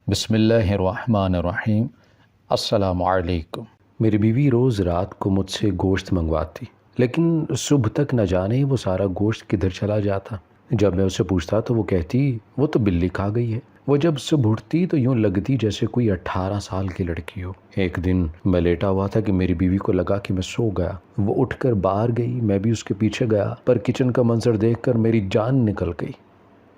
بسم اللہ الرحمن الرحیم۔ السلام علیکم۔ میری بیوی روز رات کو مجھ سے گوشت منگواتی، لیکن صبح تک نہ جانے وہ سارا گوشت کدھر چلا جاتا۔ جب میں اسے پوچھتا تو وہ کہتی وہ تو بلی کھا گئی ہے۔ وہ جب صبح اٹھتی تو یوں لگتی جیسے کوئی 18 سال کی لڑکی ہو۔ ایک دن میں لیٹا ہوا تھا کہ میری بیوی کو لگا کہ میں سو گیا۔ وہ اٹھ کر باہر گئی، میں بھی اس کے پیچھے گیا، پر کچن کا منظر دیکھ کر میری جان نکل گئی۔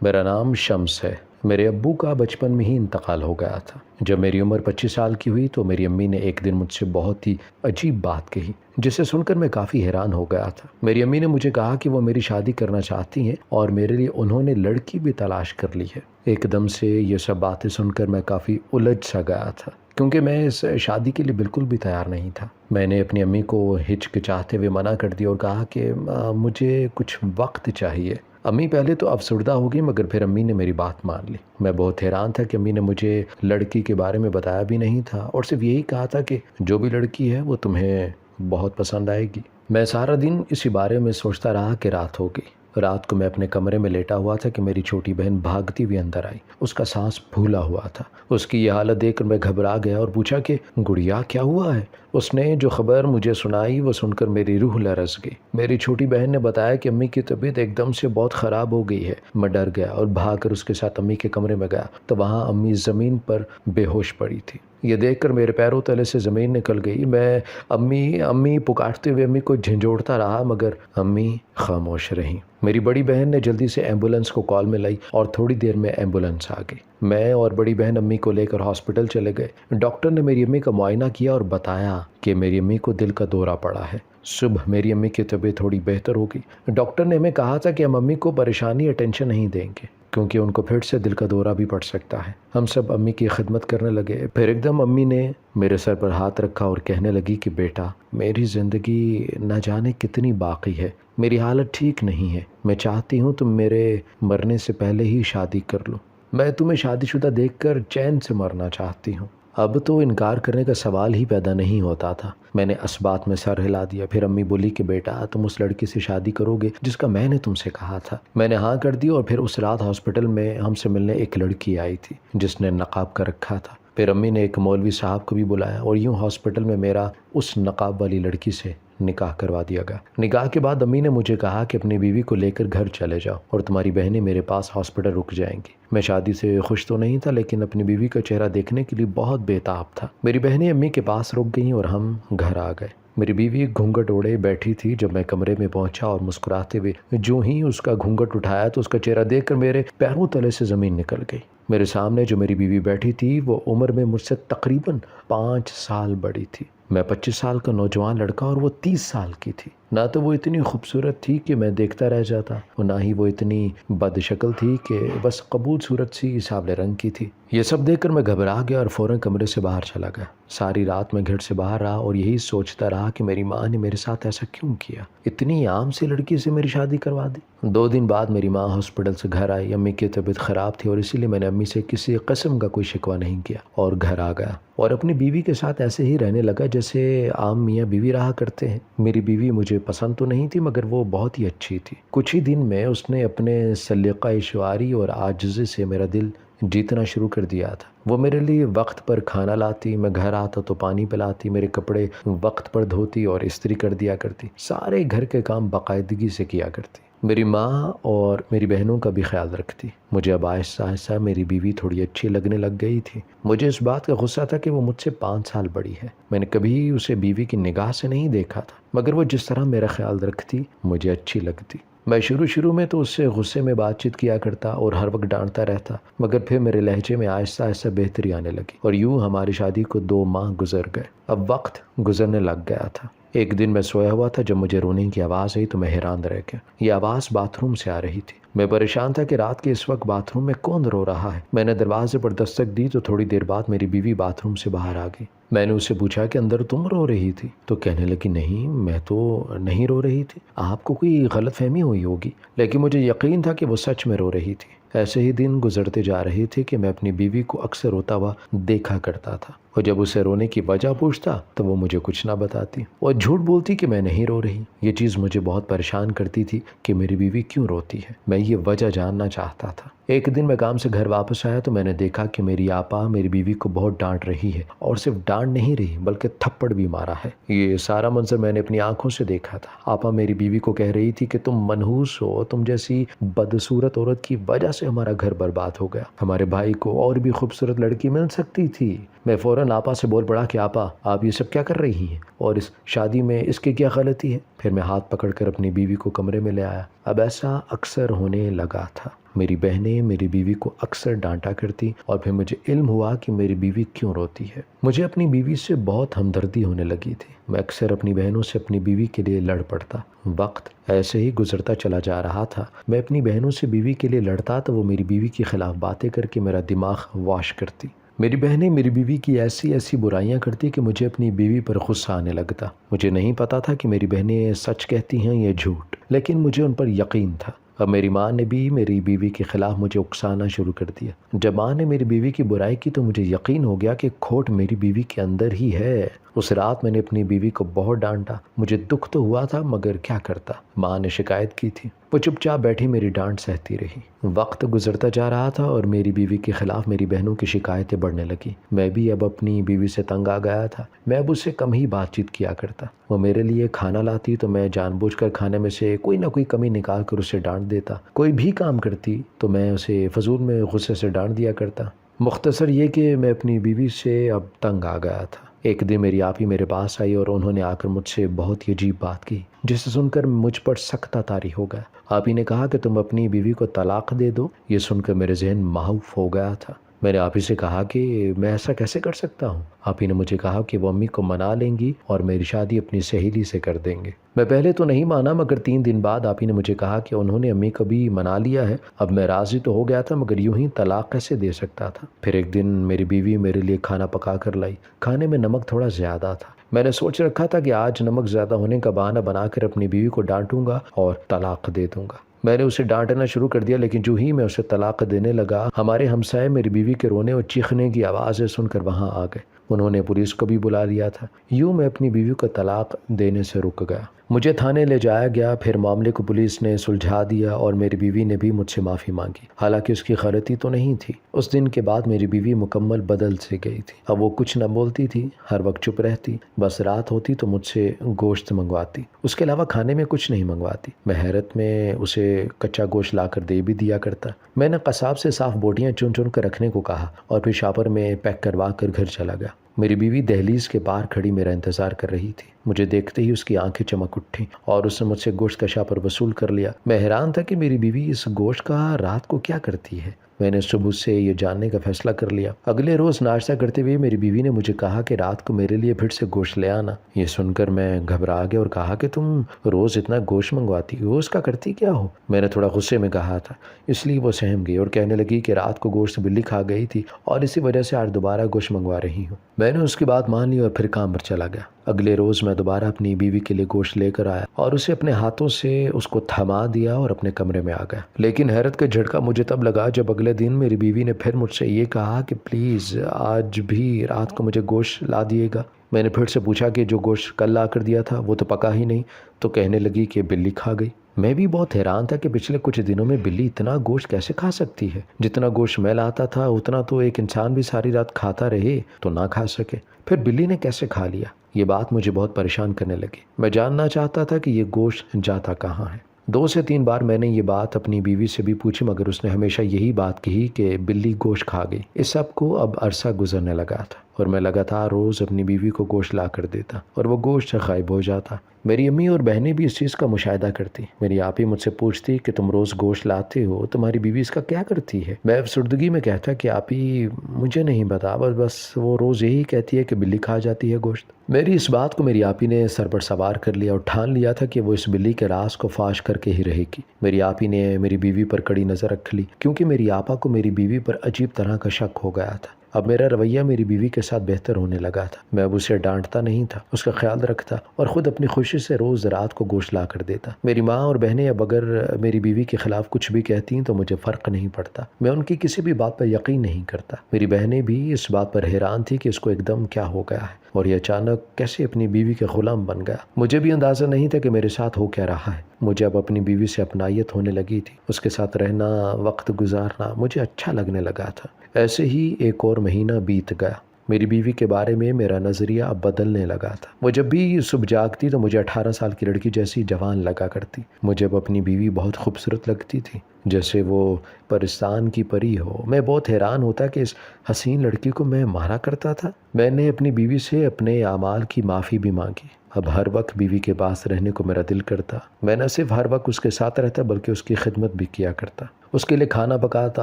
میرا نام شمس ہے۔ میرے ابو کا بچپن میں ہی انتقال ہو گیا تھا۔ جب میری عمر 25 سال کی ہوئی تو میری امی نے ایک دن مجھ سے بہت ہی عجیب بات کہی، جسے سن کر میں کافی حیران ہو گیا تھا۔ میری امی نے مجھے کہا کہ وہ میری شادی کرنا چاہتی ہیں اور میرے لیے انہوں نے لڑکی بھی تلاش کر لی ہے۔ ایک دم سے یہ سب باتیں سن کر میں کافی الجھ سا گیا تھا، کیونکہ میں اس شادی کے لیے بالکل بھی تیار نہیں تھا۔ میں نے اپنی امی کو ہچکچاتے ہوئے منع کر دیا اور کہا کہ مجھے کچھ وقت چاہیے۔ امی پہلے تو افسردہ ہو گئی، مگر پھر امی نے میری بات مان لی۔ میں بہت حیران تھا کہ امی نے مجھے لڑکی کے بارے میں بتایا بھی نہیں تھا اور صرف یہی کہا تھا کہ جو بھی لڑکی ہے وہ تمہیں بہت پسند آئے گی۔ میں سارا دن اسی بارے میں سوچتا رہا کہ رات ہو گئی۔ رات کو میں اپنے کمرے میں لیٹا ہوا تھا کہ میری چھوٹی بہن بھاگتی ہوئی اندر آئی۔ اس کا سانس پھولا ہوا تھا۔ اس کی یہ حالت دیکھ کر میں گھبرا گیا اور پوچھا کہ گڑیا کیا ہوا ہے؟ اس نے جو خبر مجھے سنائی وہ سن کر میری روح لرز گئی۔ میری چھوٹی بہن نے بتایا کہ امی کی طبیعت ایک دم سے بہت خراب ہو گئی ہے۔ میں ڈر گیا اور بھاگ کر اس کے ساتھ امی کے کمرے میں گیا تو وہاں امی زمین پر بے ہوش پڑی تھی۔ یہ دیکھ کر میرے پیروں تلے سے زمین نکل گئی۔ میں امی امی پکارتے ہوئے امی کو جھنجھوڑتا رہا، مگر امی خاموش رہیں۔ میری بڑی بہن نے جلدی سے ایمبولنس کو کال میں لائی اور تھوڑی دیر میں ایمبولنس آ گئی۔ میں اور بڑی بہن امی کو لے کر ہاسپٹل چلے گئے۔ ڈاکٹر نے میری امی کا معائنہ کیا اور بتایا کہ میری امی کو دل کا دورہ پڑا ہے۔ صبح میری امی کی طبیعت تھوڑی بہتر ہو گئی۔ ڈاکٹر نے ہمیں کہا تھا کہ ہم امی کو پریشانی یا ٹینشن نہیں دیں گے، کیونکہ ان کو پھر سے دل کا دورہ بھی پڑ سکتا ہے۔ ہم سب امی کی خدمت کرنے لگے۔ پھر ایک دم امی نے میرے سر پر ہاتھ رکھا اور کہنے لگی کہ بیٹا، میری زندگی نہ جانے کتنی باقی ہے، میری حالت ٹھیک نہیں ہے، میں چاہتی ہوں تم میرے مرنے سے پہلے ہی شادی کر لو۔ میں تمہیں شادی شدہ دیکھ کر چین سے مرنا چاہتی ہوں۔ اب تو انکار کرنے کا سوال ہی پیدا نہیں ہوتا تھا۔ میں نے اس بات میں سر ہلا دیا۔ پھر امی بولی کہ بیٹا، تم اس لڑکی سے شادی کرو گے جس کا میں نے تم سے کہا تھا۔ میں نے ہاں کر دی اور پھر اس رات ہاسپٹل میں ہم سے ملنے ایک لڑکی آئی تھی جس نے نقاب کر رکھا تھا۔ پھر امی نے ایک مولوی صاحب کو بھی بلایا اور یوں ہاسپٹل میں میرا اس نقاب والی لڑکی سے نکاح کروا دیا گیا۔ نکاح کے بعد امی نے مجھے کہا کہ اپنی بیوی کو لے کر گھر چلے جاؤ اور تمہاری بہنیں میرے پاس ہاسپٹل رک جائیں گی۔ میں شادی سے خوش تو نہیں تھا، لیکن اپنی بیوی کا چہرہ دیکھنے کے لیے بہت بے تاب تھا۔ میری بہنیں امی کے پاس رک گئیں اور ہم گھر آ گئے۔ میری بیوی گھونگھٹ اوڑے بیٹھی تھی۔ جب میں کمرے میں پہنچا اور مسکراتے ہوئے جو ہی اس کا گھونگھٹ اٹھایا تو اس کا چہرہ دیکھ کر میرے پیروں تلے سے زمین نکل گئی۔ میرے سامنے جو میری بیوی بیٹھی تھی وہ عمر میں مجھ سے تقریباً 5 سال بڑی تھی۔ میں 25 سال کا نوجوان لڑکا اور وہ 30 سال کی تھی۔ نہ تو وہ اتنی خوبصورت تھی کہ میں دیکھتا رہ جاتا اور نہ ہی وہ اتنی بد شکل تھی کہ بس قبول صورت سی سانولے رنگ کی تھی۔ یہ سب دیکھ کر میں گھبرا گیا اور فوراً کمرے سے باہر چلا گیا۔ ساری رات میں گھر سے باہر رہا اور یہی سوچتا رہا کہ میری ماں نے میرے ساتھ ایسا کیوں کیا، اتنی عام سی لڑکی سے میری شادی کروا دی۔ 2 دن بعد میری ماں ہاسپٹل سے گھر آئی۔ امی کی طبیعت خراب تھی اور اسی لیے میں نے امی سے کسی قسم کا کوئی شکوہ نہیں کیا اور گھر آ گیا اور اپنی بیوی کے ساتھ ایسے ہی رہنے لگا جیسے عام میاں بیوی رہا کرتے ہیں۔ میری بیوی مجھے پسند تو نہیں تھی، مگر وہ بہت ہی اچھی تھی۔ کچھ ہی دن میں اس نے اپنے سلیقہ شعاری اور عاجزی سے میرا دل جیتنا شروع کر دیا تھا۔ وہ میرے لیے وقت پر کھانا لاتی، میں گھر آتا تو پانی پلاتی، میرے کپڑے وقت پر دھوتی اور استری کر دیا کرتی، سارے گھر کے کام باقاعدگی سے کیا کرتی، میری ماں اور میری بہنوں کا بھی خیال رکھتی۔ مجھے اب آہستہ آہستہ میری بیوی تھوڑی اچھی لگنے لگ گئی تھی۔ مجھے اس بات کا غصہ تھا کہ وہ مجھ سے 5 سال بڑی ہے۔ میں نے کبھی اسے بیوی کی نگاہ سے نہیں دیکھا تھا، مگر وہ جس طرح میرا خیال رکھتی مجھے اچھی لگتی۔ میں شروع میں تو اس سے غصے میں بات چیت کیا کرتا اور ہر وقت ڈانٹتا رہتا، مگر پھر میرے لہجے میں آہستہ آہستہ بہتری آنے لگی اور یوں ہماری شادی کو 2 ماہ گزر گئے۔ اب وقت گزرنے لگ گیا تھا۔ ایک دن میں سویا ہوا تھا، جب مجھے رونے کی آواز آئی تو میں حیران رہ گیا۔ یہ آواز باتھ روم سے آ رہی تھی۔ میں پریشان تھا کہ رات کے اس وقت باتھ روم میں کون رو رہا ہے۔ میں نے دروازے پر دستک دی تو تھوڑی دیر بعد میری بیوی باتھ روم سے باہر آ گئی۔ میں نے اس سے پوچھا کہ اندر تم رو رہی تھی؟ تو کہنے لگی نہیں، میں تو نہیں رو رہی تھی، آپ کو کوئی غلط فہمی ہوئی ہوگی۔ لیکن مجھے یقین تھا کہ وہ سچ میں رو رہی تھی۔ ایسے ہی دن گزرتے جا رہے تھے کہ میں اپنی بیوی کو اکثر روتا ہوا دیکھا کرتا تھا اور جب اسے رونے کی وجہ پوچھتا تو وہ مجھے کچھ نہ بتاتی اور جھوٹ بولتی کہ میں نہیں رو رہی۔ یہ چیز مجھے بہت پریشان کرتی تھی کہ میری بیوی کیوں روتی ہے۔ میں یہ وجہ جاننا چاہتا تھا۔ ایک دن میں کام سے گھر واپس آیا تو میں نے دیکھا کہ میری آپا میری بیوی کو بہت ڈانٹ رہی ہے، اور صرف ڈانٹ نہیں رہی بلکہ تھپڑ بھی مارا ہے۔ یہ سارا منظر میں نے اپنی آنکھوں سے دیکھا تھا۔ آپا میری بیوی کو کہہ رہی تھی کہ تم منحوس ہو، تم جیسی بدصورت عورت کی وجہ سے ہمارا گھر برباد ہو گیا، ہمارے بھائی کو اور بھی خوبصورت لڑکی مل سکتی تھی۔ میں فوراً آپا سے بول پڑا کہ آپا آپ یہ سب کیا کر رہی ہیں، اور اس شادی میں اس کی کیا غلطی ہے؟ پھر میں ہاتھ پکڑ کر اپنی بیوی کو کمرے میں لے آیا۔ اب ایسا اکثر ہونے لگا تھا۔ میری بہنیں میری بیوی کو اکثر ڈانٹا کرتی اور پھر مجھے علم ہوا کہ میری بیوی کیوں روتی ہے۔ مجھے اپنی بیوی سے بہت ہمدردی ہونے لگی تھی۔ میں اکثر اپنی بہنوں سے اپنی بیوی کے لیے لڑ پڑتا۔ وقت ایسے ہی گزرتا چلا جا رہا تھا۔ میں اپنی بہنوں سے بیوی کے لیے لڑتا تو وہ میری بیوی کے خلاف باتیں کر کے میرا دماغ واش کرتی۔ میری بہنیں میری بیوی کی ایسی برائیاں کرتی کہ مجھے اپنی بیوی پر غصہ آنے لگتا۔ مجھے نہیں پتا تھا کہ میری بہنیں سچ کہتی ہیں یا جھوٹ، لیکن مجھے ان پر یقین تھا۔ اب میری ماں نے بھی میری بیوی کے خلاف مجھے اکسانا شروع کر دیا۔ جب ماں نے میری بیوی کی برائی کی تو مجھے یقین ہو گیا کہ کھوٹ میری بیوی کے اندر ہی ہے۔ اس رات میں نے اپنی بیوی کو بہت ڈانٹا۔ مجھے دکھ تو ہوا تھا مگر کیا کرتا، ماں نے شکایت کی تھی۔ وہ چپ چاپ بیٹھی میری ڈانٹ سہتی رہی۔ وقت گزرتا جا رہا تھا اور میری بیوی کے خلاف میری بہنوں کی شکایتیں بڑھنے لگیں۔ میں بھی اب اپنی بیوی سے تنگ آ گیا تھا۔ میں اب اس سے کم ہی بات چیت کیا کرتا۔ وہ میرے لیے کھانا لاتی تو میں جان بوجھ کر کھانے میں سے کوئی نہ کوئی کمی نکال کر اسے ڈانٹ دیتا۔ کوئی بھی کام کرتی تو میں اسے فضول میں غصے سے ڈانٹ دیا کرتا۔ مختصر یہ کہ میں اپنی بیوی سے اب تنگ آ گیا تھا۔ ایک دن میری آپی میرے پاس آئی اور انہوں نے آ کر مجھ سے بہت ہی عجیب بات کی، جسے سن کر مجھ پر سخت طاری ہو گیا۔ آپی نے کہا کہ تم اپنی بیوی کو طلاق دے دو۔ یہ سن کر میرے ذہن محوف ہو گیا تھا۔ میں نے آپی سے کہا کہ میں ایسا کیسے کر سکتا ہوں؟ آپی نے مجھے کہا کہ وہ امی کو منا لیں گی اور میری شادی اپنی سہیلی سے کر دیں گے۔ میں پہلے تو نہیں مانا مگر 3 دن بعد آپی نے مجھے کہا کہ انہوں نے امی کو بھی منا لیا ہے۔ اب میں راضی تو ہو گیا تھا مگر یوں ہی طلاق کیسے دے سکتا تھا۔ پھر ایک دن میری بیوی میرے لیے کھانا پکا کر لائی۔ کھانے میں نمک تھوڑا زیادہ تھا۔ میں نے سوچ رکھا تھا کہ آج نمک زیادہ ہونے کا بہانہ بنا کر اپنی بیوی کو ڈانٹوں گا اور طلاق دے دوں گا۔ میں نے اسے ڈانٹنا شروع کر دیا، لیکن جو ہی میں اسے طلاق دینے لگا ہمارے ہمسائے میری بیوی کے رونے اور چیخنے کی آوازیں سن کر وہاں آ گئے۔ انہوں نے پولیس کو بھی بلا لیا تھا۔ یوں میں اپنی بیوی کو طلاق دینے سے رک گیا۔ مجھے تھانے لے جایا گیا۔ پھر معاملے کو پولیس نے سلجھا دیا اور میری بیوی نے بھی مجھ سے معافی مانگی، حالانکہ اس کی غلطی تو نہیں تھی۔ اس دن کے بعد میری بیوی مکمل بدل سے گئی تھی۔ اب وہ کچھ نہ بولتی تھی، ہر وقت چپ رہتی، بس رات ہوتی تو مجھ سے گوشت منگواتی، اس کے علاوہ کھانے میں کچھ نہیں منگواتی۔ میں حیرت میں اسے کچا گوشت لا کر دے بھی دیا کرتا۔ میں نے قصاب سے صاف بوٹیاں چن چن کر رکھنے کو کہا اور پھر شاپر میں پیک کروا کر گھر چلا گیا۔ میری بیوی دہلیز کے باہر کھڑی میرا انتظار کر رہی تھی۔ مجھے دیکھتے ہی اس کی آنکھیں چمک اٹھیں اور اس نے مجھ سے گوشت کا شاپر وصول کر لیا۔ میں حیران تھا کہ میری بیوی اس گوشت کا رات کو کیا کرتی ہے۔ میں نے صبح سے یہ جاننے کا فیصلہ کر لیا۔ اگلے روز ناشتہ کرتے ہوئے میری بیوی نے مجھے کہا کہ رات کو میرے لیے پھر سے گوشت لے آنا۔ یہ سن کر میں گھبرا گیا اور کہا کہ تم روز اتنا گوشت منگواتی ہو، اس کا کرتی کیا ہو؟ میں نے تھوڑا غصے میں کہا تھا، اس لیے وہ سہم گئی اور کہنے لگی کہ رات کو گوشت بلی کھا گئی تھی اور اسی وجہ سے آج دوبارہ گوشت منگوا رہی ہوں۔ میں نے اس کی بات مان لی اور پھر کام پر چلا گیا۔ اگلے روز میں دوبارہ اپنی بیوی کے لیے گوشت لے کر آیا اور اسے اپنے ہاتھوں سے اس کو تھما دیا اور اپنے کمرے میں آ گیا۔ لیکن حیرت کا جھٹکا مجھے تب لگا جب اگلے دن میری بیوی نے پھر مجھ سے یہ کہا کہ پلیز آج بھی رات کو مجھے گوشت لا دیے گا۔ میں نے پھر سے پوچھا کہ جو گوشت کل لا کر دیا تھا وہ تو پکا ہی نہیں، تو کہنے لگی کہ بلی کھا گئی۔ میں بھی بہت حیران تھا کہ پچھلے کچھ دنوں میں بلی اتنا گوشت کیسے کھا سکتی ہے۔ جتنا گوشت میں لاتا تھا اتنا تو ایک انسان بھی ساری رات کھاتا رہے تو نہ کھا سکے، پھر بلی نے کیسے کھا لیا؟ یہ بات مجھے بہت پریشان کرنے لگی۔ میں جاننا چاہتا تھا کہ یہ گوشت جاتا کہاں ہے۔ 2 سے 3 بار میں نے یہ بات اپنی بیوی سے بھی پوچھی مگر اس نے ہمیشہ یہی بات کہی کہ بلی گوشت کھا گئی۔ اس سب کو اب عرصہ گزرنے لگا تھا اور میں لگاتار روز اپنی بیوی کو گوشت لا کر دیتا اور وہ گوشت غائب ہو جاتا۔ میری امی اور بہنیں بھی اس چیز کا مشاہدہ کرتی۔ میری آپی مجھ سے پوچھتی کہ تم روز گوشت لاتے ہو، تمہاری بیوی اس کا کیا کرتی ہے؟ میں افسردگی میں کہتا کہ آپی مجھے نہیں پتا، بس وہ روز یہی کہتی ہے کہ بلی کھا جاتی ہے گوشت۔ میری اس بات کو میری آپی نے سر پر سوار کر لیا اور ٹھان لیا تھا کہ وہ اس بلی کے راز کو فاش کر کے ہی رہے گی۔ میری آپی نے میری بیوی پر کڑی نظر رکھ لی کیونکہ میری آپا کو میری بیوی پر عجیب طرح کا شک ہو گیا تھا۔ اب میرا رویہ میری بیوی کے ساتھ بہتر ہونے لگا تھا۔ میں اب اسے ڈانٹتا نہیں تھا، اس کا خیال رکھتا اور خود اپنی خوشی سے روز رات کو گوشت لا کر دیتا۔ میری ماں اور بہنیں اب اگر میری بیوی کے خلاف کچھ بھی کہتی ہیں تو مجھے فرق نہیں پڑتا، میں ان کی کسی بھی بات پر یقین نہیں کرتا۔ میری بہنیں بھی اس بات پر حیران تھی کہ اس کو ایک دم کیا ہو گیا ہے اور یہ اچانک کیسے اپنی بیوی کے غلام بن گیا۔ مجھے بھی اندازہ نہیں تھا کہ میرے ساتھ ہو کیا رہا ہے۔ مجھے اب اپنی بیوی سے اپنائیت ہونے لگی تھی، اس کے ساتھ رہنا، وقت گزارنا مجھے اچھا لگنے لگا تھا۔ ایسے ہی ایک اور مہینہ بیت گیا۔ میری بیوی کے بارے میں میرا نظریہ اب بدلنے لگا تھا۔ وہ جب بھی صبح جاگتی تو مجھے 18 سال کی لڑکی جیسی جوان لگا کرتی۔ مجھے اب اپنی بیوی بہت خوبصورت لگتی تھی، جیسے وہ پرستان کی پری ہو۔ میں بہت حیران ہوتا کہ اس حسین لڑکی کو میں مارا کرتا تھا۔ میں نے اپنی بیوی سے اپنے اعمال کی معافی بھی مانگی۔ اب ہر وقت بیوی کے پاس رہنے کو میرا دل کرتا۔ میں نہ صرف ہر وقت اس کے ساتھ رہتا بلکہ اس کی خدمت بھی کیا کرتا، اس کے لیے کھانا پکاتا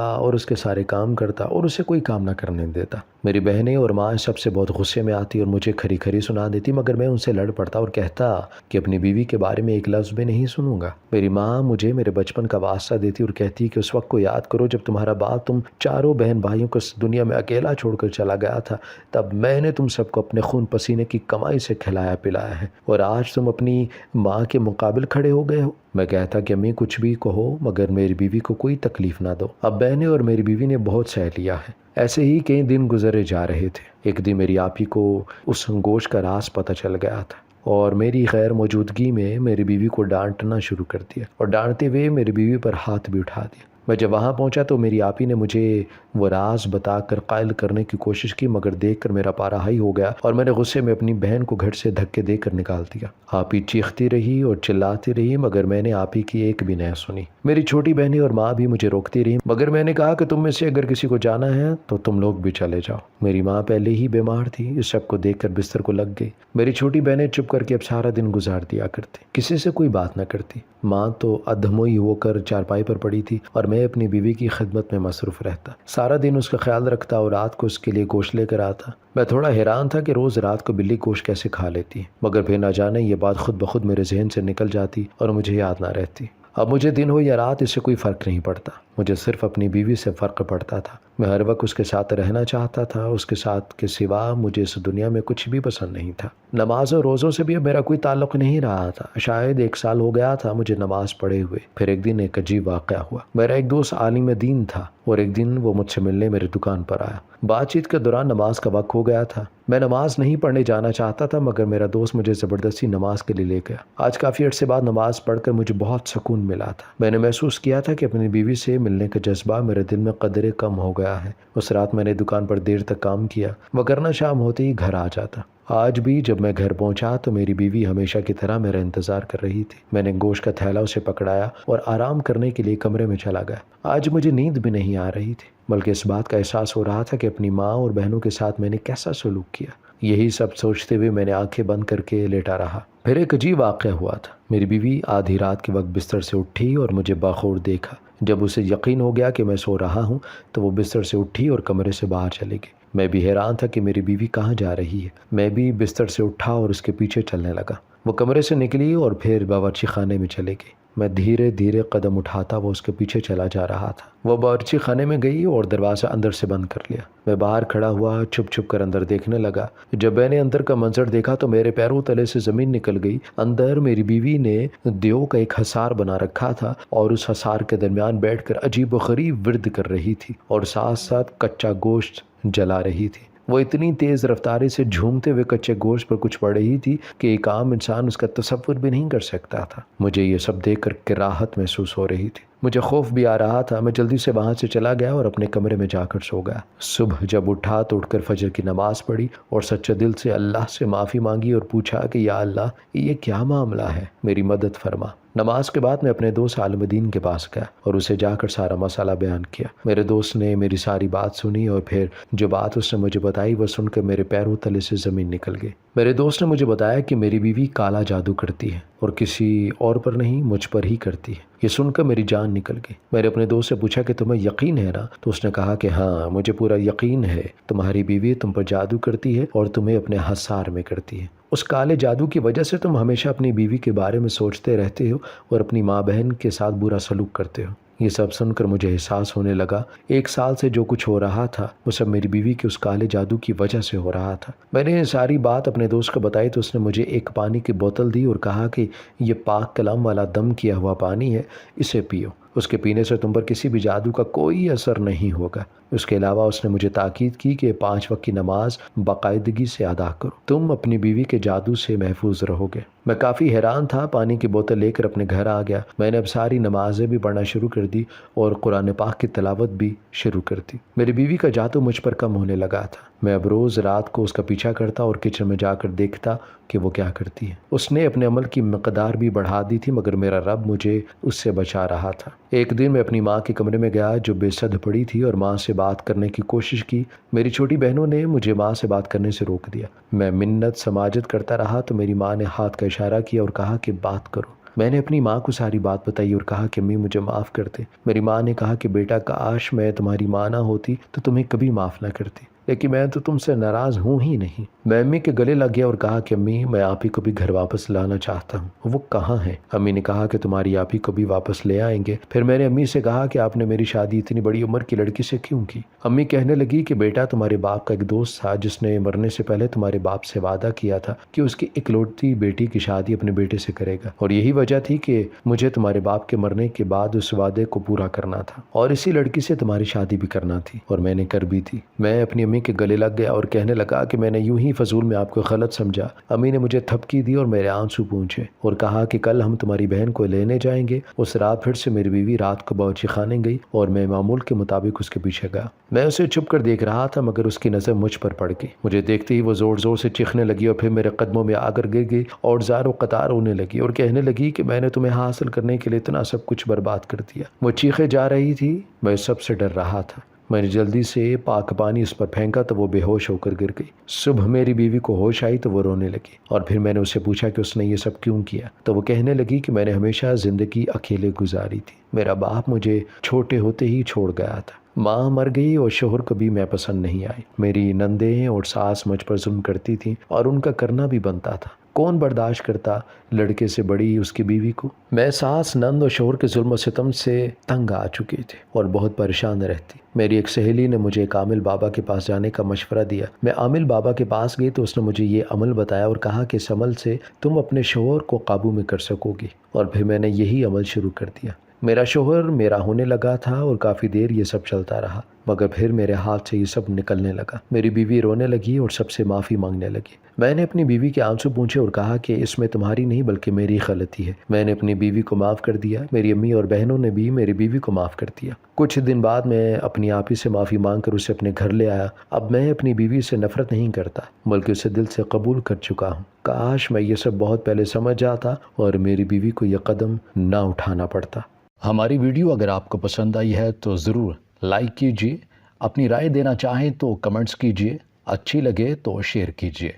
اور اس کے سارے کام کرتا اور اسے کوئی کام نہ کرنے دیتا۔ میری بہنیں اور ماں سب سے بہت غصے میں آتی اور مجھے کھری کھری سنا دیتی، مگر میں ان سے لڑ پڑتا اور کہتا کہ اپنی بیوی کے بارے میں ایک لفظ بھی نہیں سنوں گا۔ میری ماں مجھے میرے بچپن کا واسطہ دیتی اور کہتی کہ اس وقت کو یاد کرو جب تمہارا باپ تم چاروں بہن بھائیوں کو اس دنیا میں اکیلا چھوڑ کر چلا گیا تھا، تب میں نے تم سب کو اپنے خون پسینے کی کمائی سے کھلایا پلایا ہے اور آج تم اپنی ماں کے مقابل کھڑے ہو گئے ہو۔ میں کہتا کہ امی کچھ بھی کہو مگر میری بیوی کو کوئی تکلیف نہ دو۔ اب بہنیں اور میری بیوی نے بہت سہ لیا ہے۔ ایسے ہی کئی دن گزرے جا رہے تھے۔ ایک دن میری آپی کو اس گوشت کا راز پتہ چل گیا تھا اور میری غیر موجودگی میں میری بیوی کو ڈانٹنا شروع کر دیا اور ڈانٹتے ہوئے میری بیوی پر ہاتھ بھی اٹھا دیا۔ میں جب وہاں پہنچا تو میری آپی نے مجھے وہ راز بتا کر قائل کرنے کی کوشش کی، مگر دیکھ کر میرا پارا ہائی ہو گیا اور میں نے غصے میں اپنی بہن کو گھر سے دھکے دے کر نکال دیا۔ آپی چیختی رہی اور چلاتی رہی مگر میں نے آپی کی ایک بھی نہ سنی۔ میری چھوٹی بہنیں اور ماں بھی مجھے روکتی رہی مگر میں نے کہا کہ تم میں سے اگر کسی کو جانا ہے تو تم لوگ بھی چلے جاؤ۔ میری ماں پہلے ہی بیمار تھی، اس سب کو دیکھ کر بستر کو لگ گئی۔ میری چھوٹی بہنیں چپ کر کے اب سارا دن گزار دیا کرتی، کسی سے کوئی بات نہ کرتی۔ ماں تو ادھموئی ہو کر چارپائی پر پڑی تھی اور میں اپنی بیوی کی خدمت میں مصروف رہتا، سارا دن اس کا خیال رکھتا اور رات کو اس کے لیے گوشت لے کر آتا۔ میں تھوڑا حیران تھا کہ روز رات کو بلی گوشت کیسے کھا لیتی ہے، مگر پھر نہ جانے یہ بات خود بخود میرے ذہن سے نکل جاتی اور مجھے یاد نہ رہتی۔ اب مجھے دن ہو یا رات اس سے کوئی فرق نہیں پڑتا، مجھے صرف اپنی بیوی سے فرق پڑتا تھا۔ میں ہر وقت اس کے ساتھ رہنا چاہتا تھا، اس کے ساتھ کے سوا مجھے اس دنیا میں کچھ بھی پسند نہیں تھا۔ نماز اور روزوں سے بھی اب میرا کوئی تعلق نہیں رہا تھا۔ شاید 1 سال ہو گیا تھا مجھے نماز پڑھے ہوئے۔ پھر ایک دن ایک عجیب واقعہ ہوا۔ میرا ایک دوست عالم دین تھا اور ایک دن وہ مجھ سے ملنے میری دکان پر آیا۔ بات چیت کے دوران نماز کا وقت ہو گیا تھا۔ میں نماز نہیں پڑھنے جانا چاہتا تھا مگر میرا دوست مجھے زبردستی نماز کے لیے لے گیا۔ آج کافی عرصے بعد نماز پڑھ کر مجھے بہت سکون ملا تھا۔ میں نے محسوس کیا تھا کہ اپنی بیوی سے ملنے کا جذبہ میرے دل میں قدرے کم ہو گیا ہے۔ اس رات میں نے دکان پر دیر تک کام کیا وگرنہ شام ہوتے ہی گھر آ جاتا۔ آج بھی جب میں گھر پہنچا تو میری بیوی ہمیشہ کی طرح میرا انتظار کر رہی تھی۔ میں نے گوشت کا تھیلا اسے پکڑایا اور آرام کرنے کے لیے کمرے میں چلا گیا۔ آج مجھے نیند بھی نہیں آ رہی تھی بلکہ اس بات کا احساس ہو رہا تھا کہ اپنی ماں اور بہنوں کے ساتھ میں نے کیسا سلوک کیا۔ یہی سب سوچتے ہوئے میں نے آنکھیں بند کر کے لیٹا رہا۔ پھر ایک عجیب واقعہ ہوا تھا۔ میری بیوی آدھی رات کے وقت بستر سے اٹھی اور مجھے باخور دیکھا۔ جب اسے یقین ہو گیا کہ میں سو رہا ہوں تو وہ بستر سے اٹھی اور کمرے سے باہر چلے گئی۔ میں بھی حیران تھا کہ میری بیوی کہاں جا رہی ہے۔ میں بھی بستر سے اٹھا اور اس کے پیچھے چلنے لگا۔ وہ کمرے سے نکلی اور پھر باورچی خانے میں چلے گئی۔ میں دھیرے دھیرے قدم اٹھاتا وہ اس کے پیچھے چلا جا رہا تھا۔ وہ باورچی خانے میں گئی اور دروازہ اندر سے بند کر لیا۔ میں باہر کھڑا ہوا چھپ چھپ کر اندر دیکھنے لگا۔ جب میں نے اندر کا منظر دیکھا تو میرے پیروں تلے سے زمین نکل گئی۔ اندر میری بیوی نے دیو کا ایک حصار بنا رکھا تھا اور اس حصار کے درمیان بیٹھ کر عجیب و غریب ورد کر رہی تھی اور ساتھ ساتھ کچا گوشت جلا رہی تھی۔ وہ اتنی تیز رفتاری سے جھومتے ہوئے کچے گوشت پر کچھ پڑ رہی تھی کہ ایک عام انسان اس کا تصور بھی نہیں کر سکتا تھا۔ مجھے یہ سب دیکھ کر کراہت محسوس ہو رہی تھی، مجھے خوف بھی آ رہا تھا۔ میں جلدی سے وہاں سے چلا گیا اور اپنے کمرے میں جا کر سو گیا۔ صبح جب اٹھا تو اٹھ کر فجر کی نماز پڑھی اور سچے دل سے اللہ سے معافی مانگی اور پوچھا کہ یا اللہ یہ کیا معاملہ ہے، میری مدد فرما۔ نماز کے بعد میں اپنے دوست عالم دین کے پاس گیا اور اسے جا کر سارا مسئلہ بیان کیا۔ میرے دوست نے میری ساری بات سنی اور پھر جو بات اس نے مجھے بتائی وہ سن کر میرے پیروں تلے سے زمین نکل گئی۔ میرے دوست نے مجھے بتایا کہ میری بیوی کالا جادو کرتی ہے اور کسی اور پر نہیں مجھ پر ہی کرتی ہے۔ یہ سن کر میری جان نکل گئی۔ میں نے اپنے دوست سے پوچھا کہ تمہیں یقین ہے نا؟ تو اس نے کہا کہ ہاں مجھے پورا یقین ہے، تمہاری بیوی تم پر جادو کرتی ہے اور تمہیں اپنے حصار میں کرتی ہے۔ اس کالے جادو کی وجہ سے تم ہمیشہ اپنی بیوی کے بارے میں سوچتے رہتے ہو اور اپنی ماں بہن کے ساتھ برا سلوک کرتے ہو۔ یہ سب سن کر مجھے احساس ہونے لگا 1 سال سے جو کچھ ہو رہا تھا وہ سب میری بیوی کے اس کالے جادو کی وجہ سے ہو رہا تھا۔ میں نے یہ ساری بات اپنے دوست کو بتائی تو اس نے مجھے ایک پانی کی بوتل دی اور کہا کہ یہ پاک کلام والا دم کیا ہوا پانی ہے، اسے پیو، اس کے پینے سے تم پر کسی بھی جادو کا کوئی اثر نہیں ہوگا۔ اس کے علاوہ اس نے مجھے تاکید کی کہ 5 وقت کی نماز باقاعدگی سے ادا کرو، تم اپنی بیوی کے جادو سے محفوظ رہو گے۔ میں کافی حیران تھا، پانی کی بوتل لے کر اپنے گھر آ گیا۔ میں نے اب ساری نمازیں بھی پڑھنا شروع کر دی اور قرآن پاک کی تلاوت بھی شروع کر دی۔ میری بیوی کا جادو مجھ پر کم ہونے لگا تھا۔ میں اب روز رات کو اس کا پیچھا کرتا اور کچن میں جا کر دیکھتا کہ وہ کیا کرتی ہے۔ اس نے اپنے عمل کی مقدار بھی بڑھا دی تھی مگر میرا رب مجھے اس سے بچا رہا تھا۔ ایک دن میں اپنی ماں کے کمرے میں گیا جو بے سد پڑی تھی اور ماں سے بات کرنے کی کوشش کی۔ میری چھوٹی بہنوں نے مجھے ماں سے بات کرنے سے روک دیا۔ میں منت سماجت کرتا رہا تو میری ماں نے ہاتھ کا اشارہ کیا اور کہا کہ بات کرو۔ میں نے اپنی ماں کو ساری بات بتائی اور کہا کہ امی مجھے معاف کر دے۔ میری ماں نے کہا کہ بیٹا کاش میں تمہاری ماں نہ ہوتی تو تمہیں کبھی معاف نہ کرتی، لیکن میں تو تم سے ناراض ہوں ہی نہیں۔ میں امی کے گلے لگ گیا اور کہا کہ امی میں آپ ہی کو بھی گھر واپس لانا چاہتا ہوں۔ وہ کہاں ہیں؟ امی نے کہا کہ تمہاری آپ ہی کو بھی واپس لے آئیں گے۔ پھر میں نے امی سے کہا کہ آپ نے میری شادی اتنی بڑی عمر کی لڑکی سے کیوں کی؟ امی کہنے لگی کہ بیٹا تمہارے باپ کا ایک دوست تھا جس نے مرنے سے پہلے تمہارے باپ سے وعدہ کیا تھا کہ اس کی اکلوتی بیٹی کی شادی اپنے بیٹے سے کرے گا، اور یہی وجہ تھی کہ مجھے تمہارے باپ کے مرنے کے بعد اس وعدے کو پورا کرنا تھا اور اسی لڑکی سے تمہاری شادی بھی کرنا تھی، اور میں نے کر بھی دی۔ میں اپنی امی کے گلے لگ گیا اور کہنے لگا کہ میں نے یوں ہی فضول میں آپ کو غلط سمجھا۔ امی نے مجھے تھپکی دی اور میرے آنسو پونچھے اور کہا کہ کل ہم تمہاری بہن کو لینے جائیں گے۔ اس رات پھر سے میری بیوی رات کو باورچی خانے گئی اور میں معمول کے مطابق اس کے پیچھے گیا۔ میں اسے چھپ کر دیکھ رہا تھا مگر اس کی نظر مجھ پر پڑ گئی۔ مجھے دیکھتے ہی وہ زور زور سے چیخنے لگی اور پھر میرے قدموں میں آ کر گر گئی اور زار و قطار ہونے لگی اور کہنے لگی کہ میں نے تمہیں حاصل کرنے کے لیے اتنا سب کچھ برباد کر دیا۔ وہ چیخے جا رہی تھی، میں سب سے ڈر رہا تھا۔ میں نے جلدی سے پاک پانی اس پر پھینکا تو وہ بے ہوش ہو کر گر گئی۔ صبح میری بیوی کو ہوش آئی تو وہ رونے لگی اور پھر میں نے اسے پوچھا کہ اس نے یہ سب کیوں کیا تو وہ کہنے لگی کہ میں نے ہمیشہ زندگی اکیلے گزاری تھی، میرا باپ مجھے چھوٹے ہوتے ہی چھوڑ گیا تھا، ماں مر گئی اور شوہر کو بھی میں پسند نہیں آئی، میری نندیں اور ساس مجھ پر ظلم کرتی تھیں اور ان کا کرنا بھی بنتا تھا، کون برداشت کرتا لڑکے سے بڑی اس کی بیوی کو۔ میں ساس نند اور شوہر کے ظلم و ستم سے تنگ آ چکی تھی اور بہت پریشان رہتی۔ میری ایک سہیلی نے مجھے ایک عامل بابا کے پاس جانے کا مشورہ دیا۔ میں عامل بابا کے پاس گئی تو اس نے مجھے یہ عمل بتایا اور کہا کہ اس عمل سے تم اپنے شوہر کو قابو میں کر سکو گی، اور پھر میں نے یہی عمل شروع کر دیا۔ میرا شوہر میرا ہونے لگا تھا اور کافی دیر یہ سب چلتا رہا مگر پھر میرے ہاتھ سے یہ سب نکلنے لگا۔ میری بیوی رونے لگی اور سب سے معافی مانگنے لگی۔ میں نے اپنی بیوی کے آنسو پونچھے اور کہا کہ اس میں تمہاری نہیں بلکہ میری غلطی ہے۔ میں نے اپنی بیوی کو معاف کر دیا، میری امی اور بہنوں نے بھی میری بیوی کو معاف کر دیا۔ کچھ دن بعد میں اپنی آپی سے معافی مانگ کر اسے اپنے گھر لے آیا۔ اب میں اپنی بیوی سے نفرت نہیں کرتا بلکہ اسے دل سے قبول کر چکا ہوں۔ کاش میں یہ سب بہت پہلے سمجھ جاتا اور میری بیوی کو یہ قدم نہ اٹھانا پڑتا۔ ہماری ویڈیو اگر آپ کو پسند آئی ہے تو ضرور لائک کیجیے، اپنی رائے دینا چاہیں تو کمنٹس کیجیے، اچھی لگے تو شیئر کیجیے۔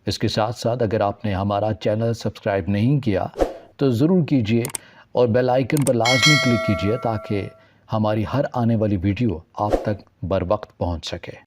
اس کے ساتھ ساتھ اگر آپ نے ہمارا چینل سبسکرائب نہیں کیا تو ضرور کیجیے اور بیل آئیکن پر لازمی کلک کیجیے تاکہ ہماری ہر آنے والی ویڈیو آپ تک بر وقت پہنچ سکے۔